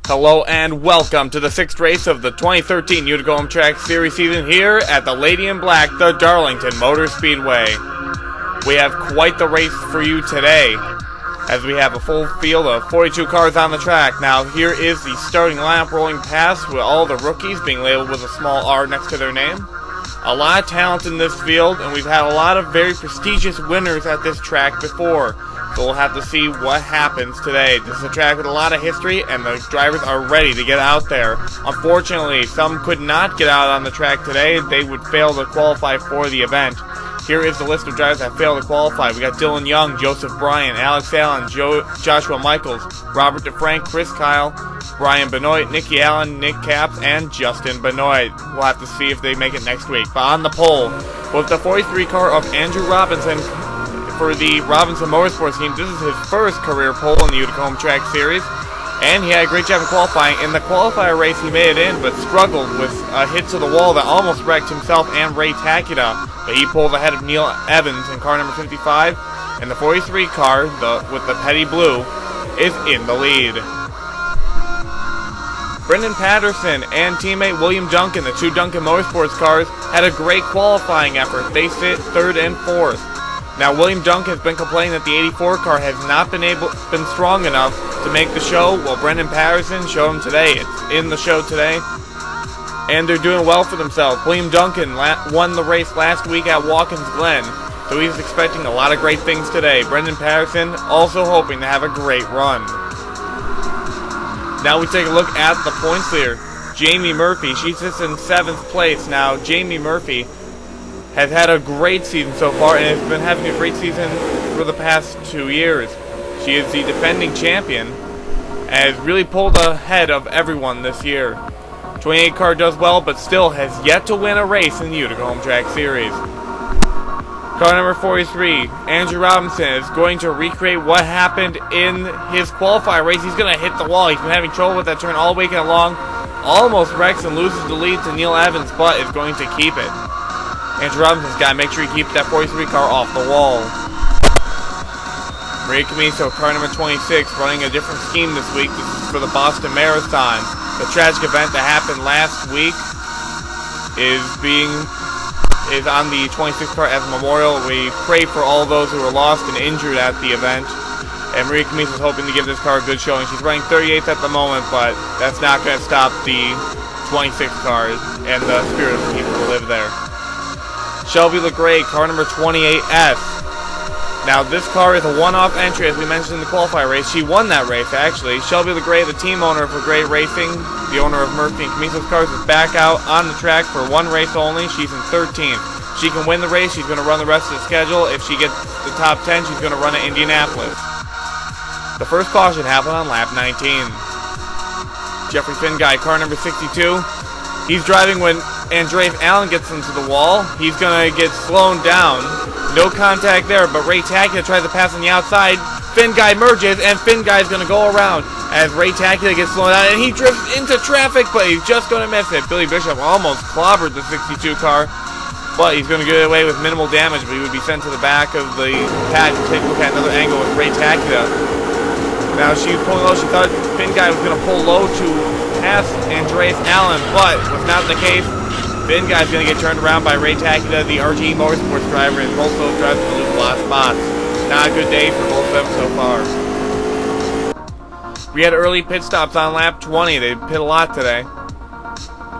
Hello and welcome to the 6th race of the 2013 Utica Home Track Series season here at the Lady in Black, the Darlington Motor Speedway. We have quite the race for you today, as we have a full field of 42 cars on the track. Now here is the starting lineup rolling past, with all the rookies being labeled with a small R next to their name. A lot of talent in this field, and we've had a lot of very prestigious winners at this track before. So we'll have to see what happens today. This is a track with a lot of history, and the drivers are ready to get out there. Unfortunately, some could not get out on the track today. They would fail to qualify for the event. Here is the list of drivers that failed to qualify. We got Dylan Young, Joseph Bryan, Alex Allen, Joshua Michaels, Robert DeFrank, Chris Kyle, Brian Benoit, Nicky Allen, Nick Caps, and Justin Benoit. We'll have to see if they make it next week. But on the pole, with the 43 car of Andrew Robinson, for the Robinson Motorsports team, this is his first career pole in the Utica Home Track Series, and he had a great job in qualifying. In the qualifier race, he made it in, but struggled with a hit to the wall that almost wrecked himself and Ray Takeda. But he pulled ahead of Neil Evans in car number 55, and the 43 car, with the Petty Blue, is in the lead. Brendan Patterson and teammate William Duncan, the two Duncan Motorsports cars, had a great qualifying effort. They sit 3rd and 4th. Now, William Duncan has been complaining that the 84 car has not been strong enough to make the show. Well, Brendan Patterson showed him today. It's in the show today, and they're doing well for themselves. William Duncan won the race last week at Watkins Glen, so he's expecting a lot of great things today. Brendan Patterson also hoping to have a great run. Now we take a look at the points leader. Jamie Murphy, she sits in 7th place. Now, Jamie Murphy has had a great season so far, and has been having a great season for the past 2 years. She is the defending champion, and has really pulled ahead of everyone this year. 28 car does well, but still has yet to win a race in the Utica Home Track Series. Car number 43, Andrew Robinson, is going to recreate what happened in his qualifier race. He's going to hit the wall. He's been having trouble with that turn all weekend long. Almost wrecks and loses the lead to Neil Evans, but is going to keep it. Andrew Robinson's got to make sure he keeps that 43 car off the wall. Maria Camiso, car number 26, running a different scheme this week. This is for the Boston Marathon. The tragic event that happened last week is on the 26 car as a memorial. We pray for all those who were lost and injured at the event. And Maria Camiso is hoping to give this car a good showing. She's running 38th at the moment, but that's not going to stop the 26 cars and the spirit of the people who live there. Shelby LeGray, car number 28S. Now, this car is a one-off entry, as we mentioned in the qualifier race. She won that race, actually. Shelby LeGray, the team owner of LeGray Racing, the owner of Murphy and Camiso's cars, is back out on the track for one race only. She's in 13th. She can win the race. She's going to run the rest of the schedule. If she gets the top 10, she's going to run at Indianapolis. The first caution happened on lap 19. Jeffrey Finguy, car number 62. He's driving when Andreas Allen gets into the wall. He's going to get slowed down. No contact there, but Ray Takula tries to pass on the outside. Finguy merges, and Finguy is going to go around as Ray Takula gets slowed down, and he drifts into traffic, but he's just going to miss it. Billy Bishop almost clobbered the 62 car, but he's going to get away with minimal damage, but he would be sent to the back of the pad to take a look at another angle with Ray Takula. Now she's pulling low. She thought Finguy was going to pull low to pass Andreas Allen, but was not the case. Finguy is going to get turned around by Ray Takula, the RG Motorsports driver, and both those drivers will lose a lot of spots. Not a good day for both of them so far. We had early pit stops on lap 20. They pit a lot today.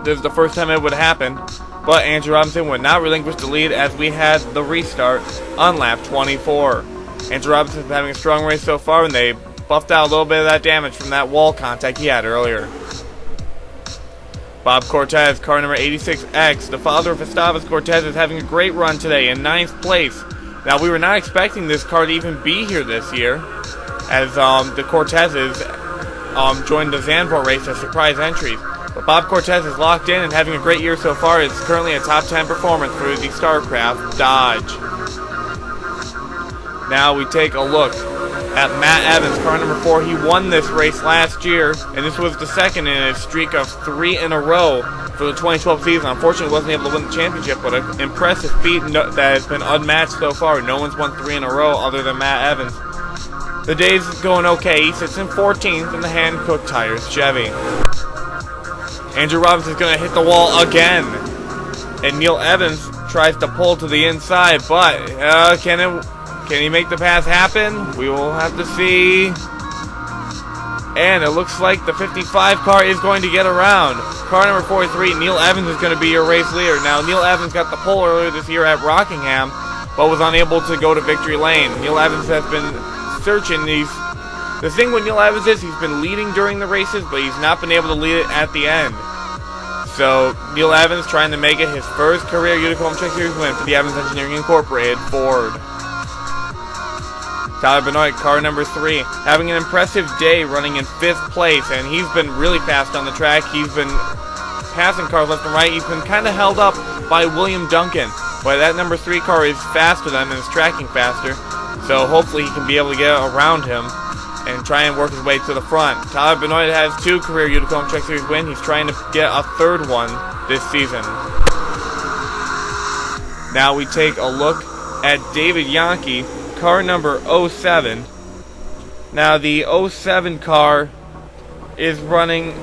This is the first time it would happen, but Andrew Robinson would not relinquish the lead as we had the restart on lap 24. Andrew Robinson is having a strong race so far, and they buffed out a little bit of that damage from that wall contact he had earlier. Bob Cortez, car number 86X, the father of Gustavus Cortez, is having a great run today in 9th place. Now, we were not expecting this car to even be here this year, as the Cortezes joined the Zandvoort race as surprise entries. But Bob Cortez is locked in and having a great year so far. Is currently a top 10 performance for the StarCraft Dodge. Now we take a look at Matt Evans, car number 4. He won this race last year, and this was the second in a streak of 3 in a row for the 2012 season. Unfortunately, wasn't able to win the championship, but an impressive feat that has been unmatched so far. No one's won 3 in a row other than Matt Evans. The day's going okay. He sits in 14th in the hand-cooked tires Chevy. Andrew Robinson's going to hit the wall again, and Neil Evans tries to pull to the inside, but can he make the pass happen? We will have to see. And it looks like the 55 car is going to get around. Car number 43, Neil Evans, is going to be your race leader. Now, Neil Evans got the pole earlier this year at Rockingham, but was unable to go to victory lane. Neil Evans has been searching these. The thing with Neil Evans is he's been leading during the races, but he's not been able to lead it at the end. So, Neil Evans trying to make it his first career Utica Home Truck Series win for the Evans Engineering Incorporated Ford. Tyler Benoit, car number 3, having an impressive day running in 5th place, and he's been really fast on the track. He's been passing cars left and right. He's been kind of held up by William Duncan, but that number 3 car is faster than him and is tracking faster, so hopefully he can be able to get around him and try and work his way to the front. Tyler Benoit has 2 career Utica Home Truck Series wins. He's trying to get a 3rd one this season. Now we take a look at David Yankee, car number 07. Now the 07 car is running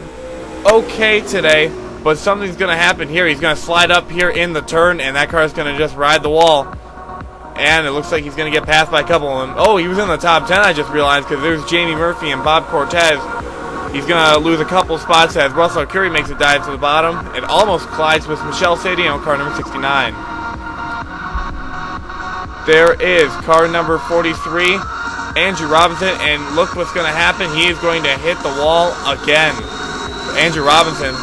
okay today, but something's going to happen here. He's going to slide up here in the turn, and that car is going to just ride the wall. And it looks like he's going to get passed by a couple of them. Oh, he was in the top 10, I just realized, because there's Jamie Murphy and Bob Cortez. He's going to lose a couple spots as Russell Curry makes a dive to the bottom. It almost collides with Michelle Cittadino, car number 69. There is car number 43, Andrew Robinson, and look what's going to happen. He is going to hit the wall again. Andrew Robinson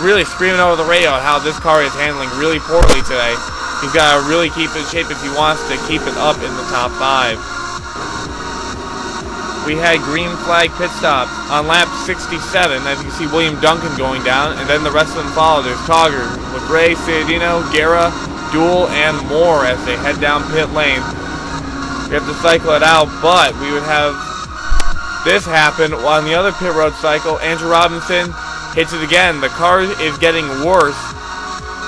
really screaming over the radio how this car is handling really poorly today. He's got to really keep in shape if he wants to keep it up in the top 5. We had green flag pit stops on lap 67, as you can see William Duncan going down, and then the rest of them follow. There's Togger, LeGray, Cittadino, Guerra, Duel, and more as they head down pit lane. We have to cycle it out, but we would have this happen on the other pit road cycle. Andrew Robinson hits it again. The car is getting worse,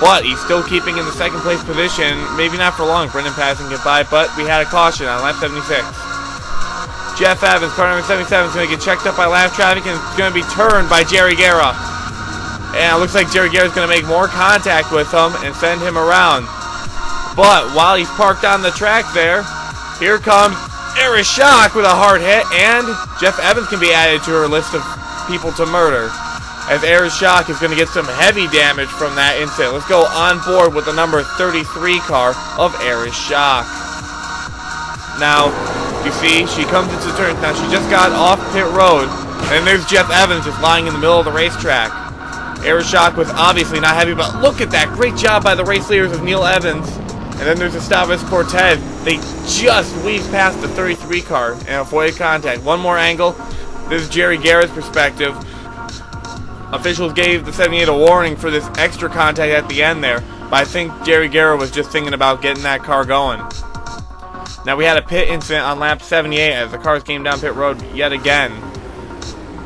but he's still keeping in the 2nd place position. Maybe not for long. Brendan passing it by, but we had a caution on lap 76. Jeff Evans, car number 77, is going to get checked up by lap traffic, and it's going to be turned by Jerry Guerra. And it looks like Jerry Guerra is going to make more contact with him and send him around. But while he's parked on the track there, here comes Eris Schock with a hard hit, and Jeff Evans can be added to her list of people to murder, as Eris Schock is going to get some heavy damage from that incident. Let's go on board with the number 33 car of Eris Schock. Now, you see, she comes into the turn. Now, she just got off pit road, and there's Jeff Evans just lying in the middle of the racetrack. Eris Schock was obviously not happy, but look at that. Great job by the race leaders of Neil Evans. And then there's Gustavus Cortez. They just weaved past the 33 car and avoided contact. One more angle. This is Jerry Guerra's perspective. Officials gave the 78 a warning for this extra contact at the end there, but I think Jerry Guerra was just thinking about getting that car going. Now we had a pit incident on lap 78 as the cars came down pit road yet again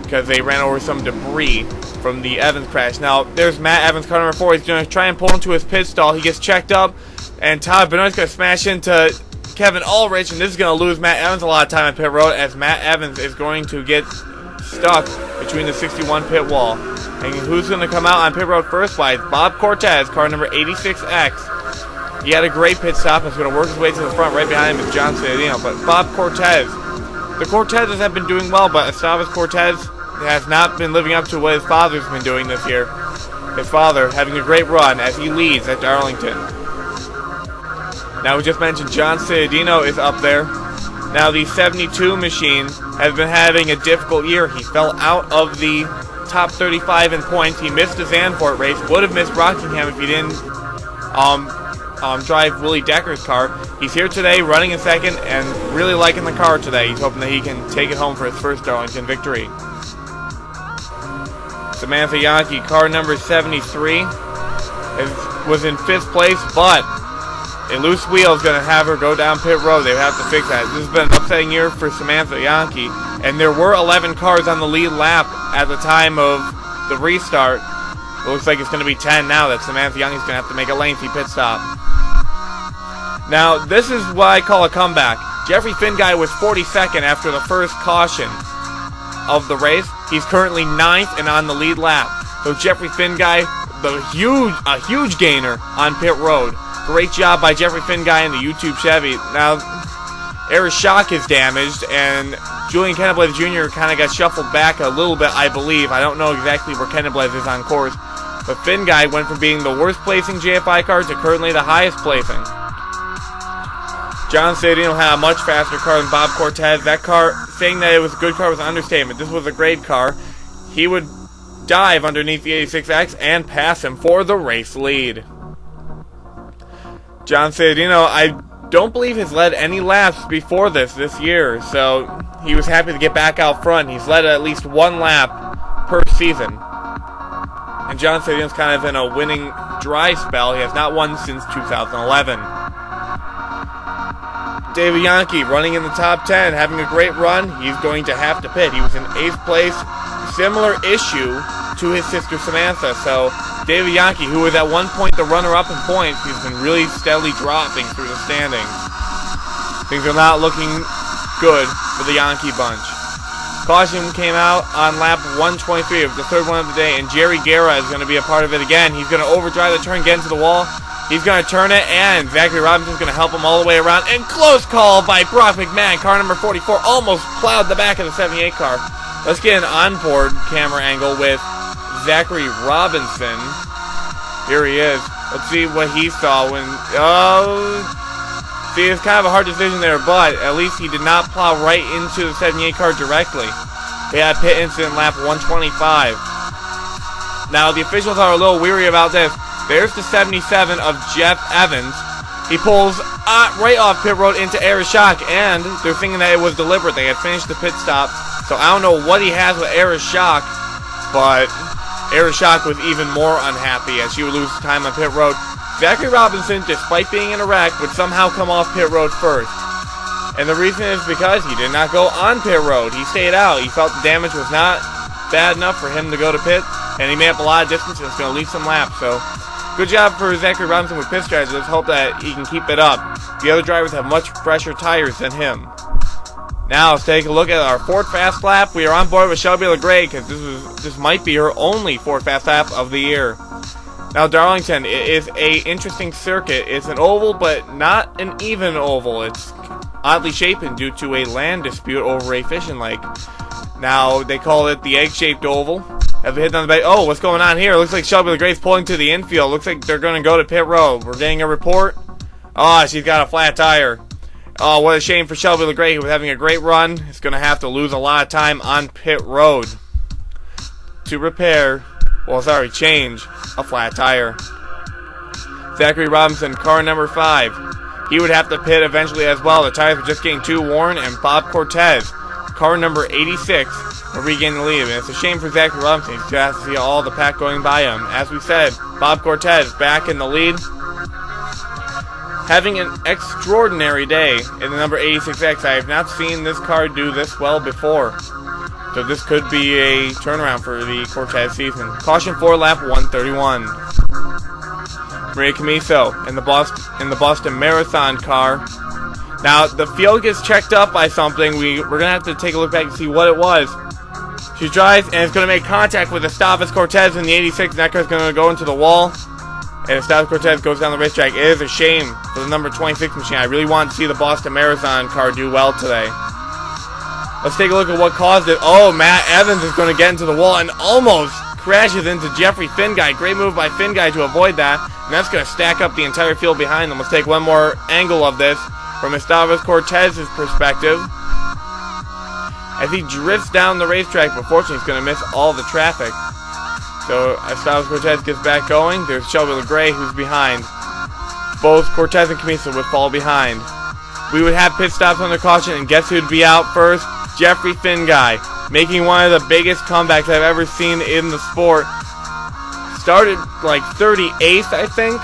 because they ran over some debris from the Evans crash. Now there's Matt Evans, car number 4. He's going to try and pull into his pit stall. He gets checked up, and Todd Benoit's going to smash into Kevin Ulrich, and this is going to lose Matt Evans a lot of time on pit road as Matt Evans is going to get stuck between the 61 pit wall. And who's going to come out on pit road first? Why, it's Bob Cortez, car number 86X. He had a great pit stop and is going to work his way to the front. Right behind him is John Cittadino. But Bob Cortez, the Cortezes have been doing well, but Gustavus Cortez has not been living up to what his father's been doing this year. His father having a great run as he leads at Darlington. Now we just mentioned John Cittadino is up there. Now the 72 machine has been having a difficult year. He fell out of the top 35 in points. He missed the Zandvoort race. Would have missed Rockingham if he didn't drive Willie Decker's car. He's here today, running in second, and really liking the car today. He's hoping that he can take it home for his first Darlington victory. Samantha Yankee, car number 73, was in 5th place, but a loose wheel is going to have her go down pit road. They have to fix that. This has been an upsetting year for Samantha Yankee, and there were 11 cars on the lead lap at the time of the restart. It looks like it's going to be 10 now that Samantha Yankee is going to have to make a lengthy pit stop. Now, this is what I call a comeback. Jeffrey Finguy was 42nd after the first caution of the race. He's currently 9th and on the lead lap. So Jeffrey Finguy, a huge gainer on pit road. Great job by Jeffrey Finguy in the YouTube Chevy. Now, Air shock is damaged, and Julian Kenneblaze Jr. kind of got shuffled back a little bit, I believe. I don't know exactly where Kenneblaze is on course. But Finguy went from being the worst placing JFI car to currently the highest placing. John Cittadino had a much faster car than Bob Cortez. That car, saying that it was a good car was an understatement. This was a great car. He would dive underneath the 86X and pass him for the race lead. John Cittadino, I don't believe has led any laps before this year, so he was happy to get back out front. He's led at least one lap per season. And John Cittadino's kind of in a winning dry spell. He has not won since 2011. David Yankee running in the top 10, having a great run. He's going to have to pit. He was in 8th place. Similar issue to his sister Samantha. So David Yankee, who was at one point the runner-up in points, he's been really steadily dropping through the standings. Things are not looking good for the Yankee bunch. Caution came out on lap 123 of the third one of the day, and Jerry Guerra is going to be a part of it again. He's going to overdrive the turn, get into the wall. He's going to turn it, and Zachary Robinson's going to help him all the way around. And close call by Brock McMahon. Car number 44 almost plowed the back of the 78 car. Let's get an onboard camera angle with Zachary Robinson. Here he is. Let's see what he saw when... See, it's kind of a hard decision there, but at least he did not plow right into the 78 car directly. They had a pit incident lap 125. Now, the officials are a little weary about this. There's the 77 of Jeff Evans. He pulls right off pit road into air shock, and they're thinking that it was deliberate. They had finished the pit stop, so I don't know what he has with air shock, but air shock was even more unhappy as she would lose time on pit road. Zachary Robinson, despite being in a wreck, would somehow come off pit road first. And the reason is because he did not go on pit road. He stayed out. He felt the damage was not bad enough for him to go to pit, and he made up a lot of distance and it's going to leave some laps. So, good job for Zachary Robinson with pit strategy. Let's hope that he can keep it up. The other drivers have much fresher tires than him. Now, let's take a look at our fourth fast lap. We are on board with Shelby LeGray because this might be her only fourth fast lap of the year. Now, Darlington is a interesting circuit. It's an oval, but not an even oval. It's oddly shaped due to a land dispute over a fishing lake. Now, they call it the egg-shaped oval. As we hit down the bay, oh, what's going on here? Looks like Shelby LeGray's pulling to the infield. Looks like they're going to go to pit road. We're getting a report. Oh, she's got a flat tire. Oh, what a shame for Shelby LeGray, who was having a great run. Is going to have to lose a lot of time on pit road to repair, change a flat tire. Zachary Robinson, car number 5. He would have to pit eventually as well. The tires were just getting too worn, and Bob Cortez, car number 86, will regain the lead. And it's a shame for Zachary Robinson. He's going to have to see all the pack going by him. As we said, Bob Cortez back in the lead, having an extraordinary day in the number 86X. I have not seen this car do this well before. So this could be a turnaround for the Cortez season. Caution for lap 131. Maria Camiso in the Boston Marathon car. Now the field gets checked up by something. We're gonna have to take a look back and see what it was. She drives and it's gonna make contact with Esteves Cortez in the 86, and that car's gonna go into the wall. And Esteves Cortez goes down the racetrack. It is a shame for the number 26 machine. I really want to see the Boston Marathon car do well today. Let's take a look at what caused it. Oh, Matt Evans is going to get into the wall and almost crashes into Jeffrey Finguy. Great move by Finguy to avoid that. And that's going to stack up the entire field behind them. Let's take one more angle of this from Esteves Cortez's perspective as he drifts down the racetrack. But fortunately, he's going to miss all the traffic. So Esteves Cortez gets back going. There's Shelby LeGray, who's behind. both Cortez and Camisa would fall behind. We would have pit stops under caution, and guess who'd be out first? Jeffrey Finguy, making one of the biggest comebacks I've ever seen in the sport. Started like 38th, I think.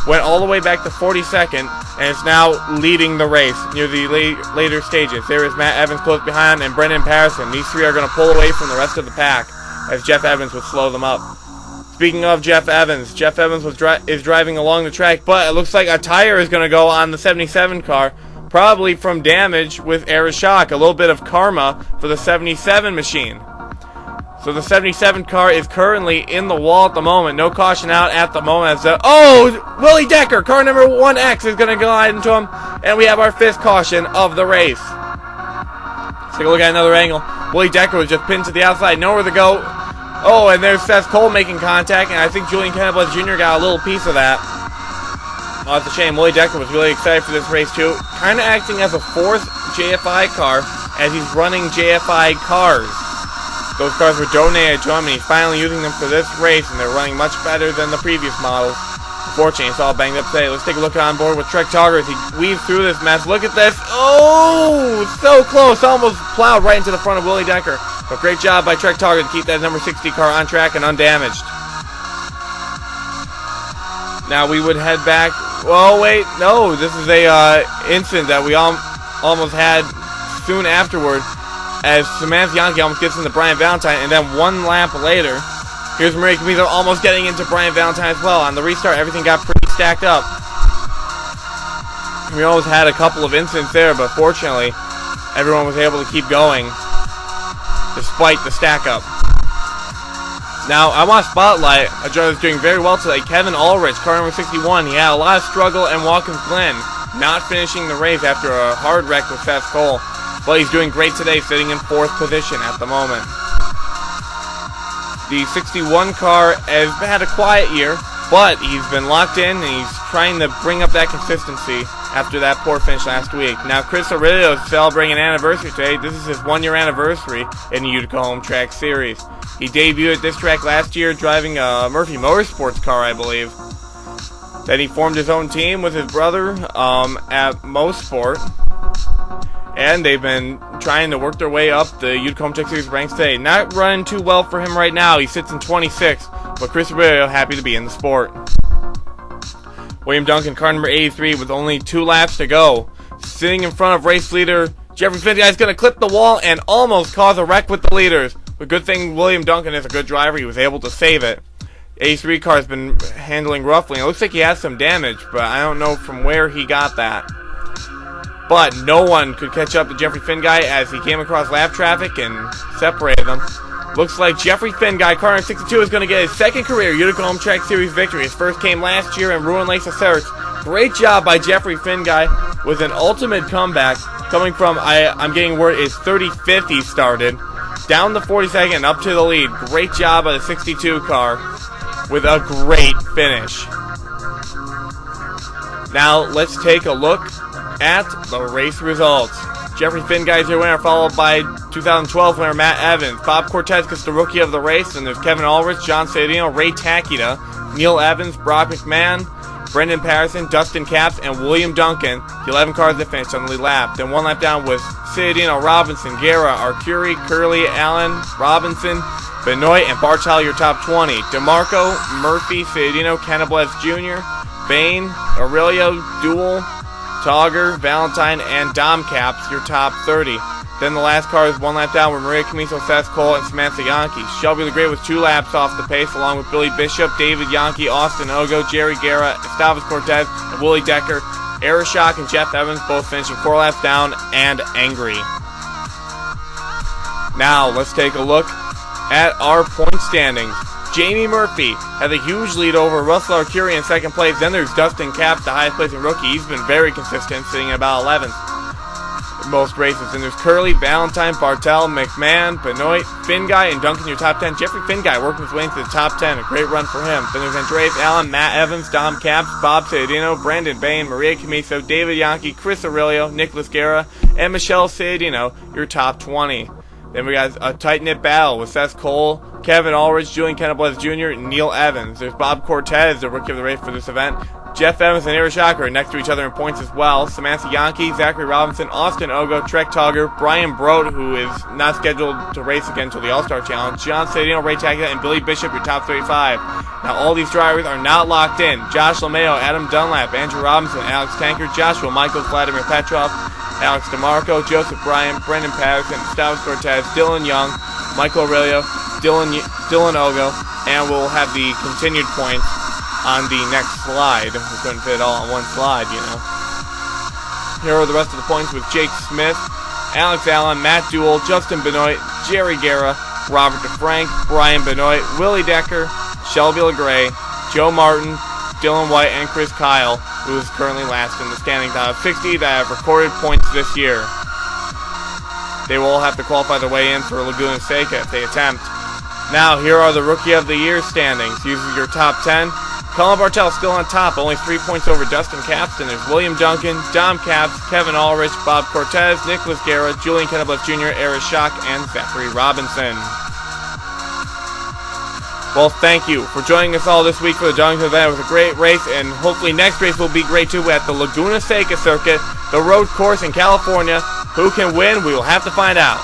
Went all the way back to 42nd, and is now leading the race near the later stages. There is Matt Evans close behind, and Brendan Patterson. These three are going to pull away from the rest of the pack, as Jeff Evans would slow them up. Speaking of Jeff Evans is driving along the track, but it looks like a tire is going to go on the 77 car, probably from damage with air shock. A little bit of karma for the 77 machine. So the 77 car is currently in the wall at the moment. No caution out at the moment. Willie Decker, car number 1X, is going to glide into him, and we have our 5th caution of the race. Let's take a look at another angle. Willie Decker was just pinned to the outside, nowhere to go. Oh, and there's Seth Cole making contact, and I think Julian Kenneblath Jr. got a little piece of that. Oh, it's a shame. Willie Decker was really excited for this race, too. Kind of acting as a 4th JFI car as he's running JFI cars. Those cars were donated to him, and he's finally using them for this race, and they're running much better than the previous models. Unfortunately, it's all banged up today. Let's take a look on board with Trek Togger as he weaves through this mess. Look at this. Oh, so close. Almost plowed right into the front of Willie Decker. But great job by Trek Togger to keep that number 60 car on track and undamaged. Now we would head back. Oh, wait. No, this is a incident that we almost had soon afterward, as Samantha Yankee almost gets into Brian Valentine, and then one lap later, here's Maria Camisa almost getting into Brian Valentine as well. On the restart, everything got pretty stacked up. We almost had a couple of incidents there, but fortunately, everyone was able to keep going despite the stack up. Now, I want to spotlight a driver that's doing very well today, Kevin Ulrich, car number 61. He had a lot of struggle in Watkins Glen, not finishing the race after a hard wreck with Seth Cole. But he's doing great today, sitting in 4th position at the moment. The 61 car has had a quiet year, but he's been locked in, and he's trying to bring up that consistency after that poor finish last week. Now, Chris Aurelio is celebrating an anniversary today. This is his 1-year anniversary in the Utica Home Track Series. He debuted at this track last year driving a Murphy Motorsports car, I believe. Then he formed his own team with his brother at Mosport. And they've been trying to work their way up the Utica Home Track Series ranks today. Not running too well for him right now. He sits in 26th, but Chris Aurelio happy to be in the sport. William Duncan, car number 83, with only 2 laps to go. Sitting in front of race leader Jeffrey Finguy is going to clip the wall and almost cause a wreck with the leaders. The good thing William Duncan is a good driver. He was able to save it. 83 car has been handling roughly. It looks like he has some damage, but I don't know from where he got that. But no one could catch up to Jeffrey Finguy as he came across lap traffic and separated them. Looks like Jeffrey Finguy, car number 62, is going to get his 2nd career Utica Home Track Series victory. His first came last year in Rouen Lakes Asserts. Great job by Jeffrey Finguy with an ultimate comeback coming from, I'm getting word, is 35th he started. Down the 42nd and up to the lead. Great job by the 62 car with a great finish. Now let's take a look at the race results. Jeffrey Finguy is your winner, followed by 2012 winner Matt Evans. Bob Cortez gets the rookie of the race, and there's Kevin Ulrich, John Cittadino, Ray Takita, Neil Evans, Brock McMahon, Brendan Patterson, Dustin Caps, and William Duncan. The 11 cars that finished on the lead lap. Then one lap down was Cittadino, Robinson, Guerra, Arcuri, Curley, Allen, Robinson, Benoit, and Bartel, your top 20. DeMarco, Murphy, Cittadino, Kenneblath Jr., Bain, Aurelio, Duel, Togger, Valentine, and Dom Caps, your top 30. Then the last car is one lap down with Maria Camisa, Seth Cole, and Samantha Yankee. Shelby the Great was 2 laps off the pace, along with Billy Bishop, David Yankee, Austin Ogo, Jerry Guerra, Esteves Cortez, and Willie Decker. Aeroshock and Jeff Evans both finishing 4 laps down and angry. Now, let's take a look at our point standings. Jamie Murphy has a huge lead over Russell Arcuri in 2nd place. Then there's Dustin Caps, the highest placing rookie. He's been very consistent, sitting at about 11th in most races. Then there's Curley, Valentine, Bartel, McMahon, Benoit, Finguy, and Duncan, your top 10. Jeffrey Finguy working his way into the top 10. A great run for him. Then there's Andreas Allen, Matt Evans, Dom Caps, Bob Cittadino, Brandon Bain, Maria Camisa, David Yankee, Chris Aurelio, Nicholas Guerra, and Michelle Cittadino, your top 20. Then we got a tight-knit battle with Seth Cole, Kevin Ulrich, Julian Kenneblath Jr., and Neil Evans. There's Bob Cortez, the rookie of the race for this event. Jeff Evans and Arishaka are next to each other in points as well. Samantha Yankee, Zachary Robinson, Austin Ogo, Trek Tugger, Brian Broad, who is not scheduled to race again until the All-Star Challenge, John Cittadino, Ray Tackett, and Billy Bishop, your top 35. Now, all these drivers are not locked in. Josh LeMayo, Adam Dunlap, Andrew Robinson, Alex Tanker, Joshua Michaels, Vladimir Petrov, Alex DeMarco, Joseph Bryant, Brendan Patterson, Stavros Cortez, Dylan Young, Michael Aurelio, Dylan Ogo, and we'll have the continued points on the next slide. We couldn't fit it all on one slide, you know. Here are the rest of the points with Jake Smith, Alex Allen, Matt Duell, Justin Benoit, Jerry Guerra, Robert DeFrank, Brian Benoit, Willie Decker, Shelby LeGray, Joe Martin, Dylan White, and Chris Kyle, who is currently last in the standings out of 60 that have recorded points this year. They will all have to qualify their way in for Laguna Seca if they attempt. Now, here are the Rookie of the Year standings. Using your top 10. Colin Bartel still on top, only 3 points over Dustin Caps. And there's William Duncan, Dom Caps, Kevin Ulrich, Bob Cortez, Nicholas Guerra, Julian Kennebluff Jr., Eric Schock, and Zachary Robinson. Well, thank you for joining us all this week for the Darlington event. It was a great race, and hopefully next race will be great too at the Laguna Seca circuit, the road course in California. Who can win? We will have to find out.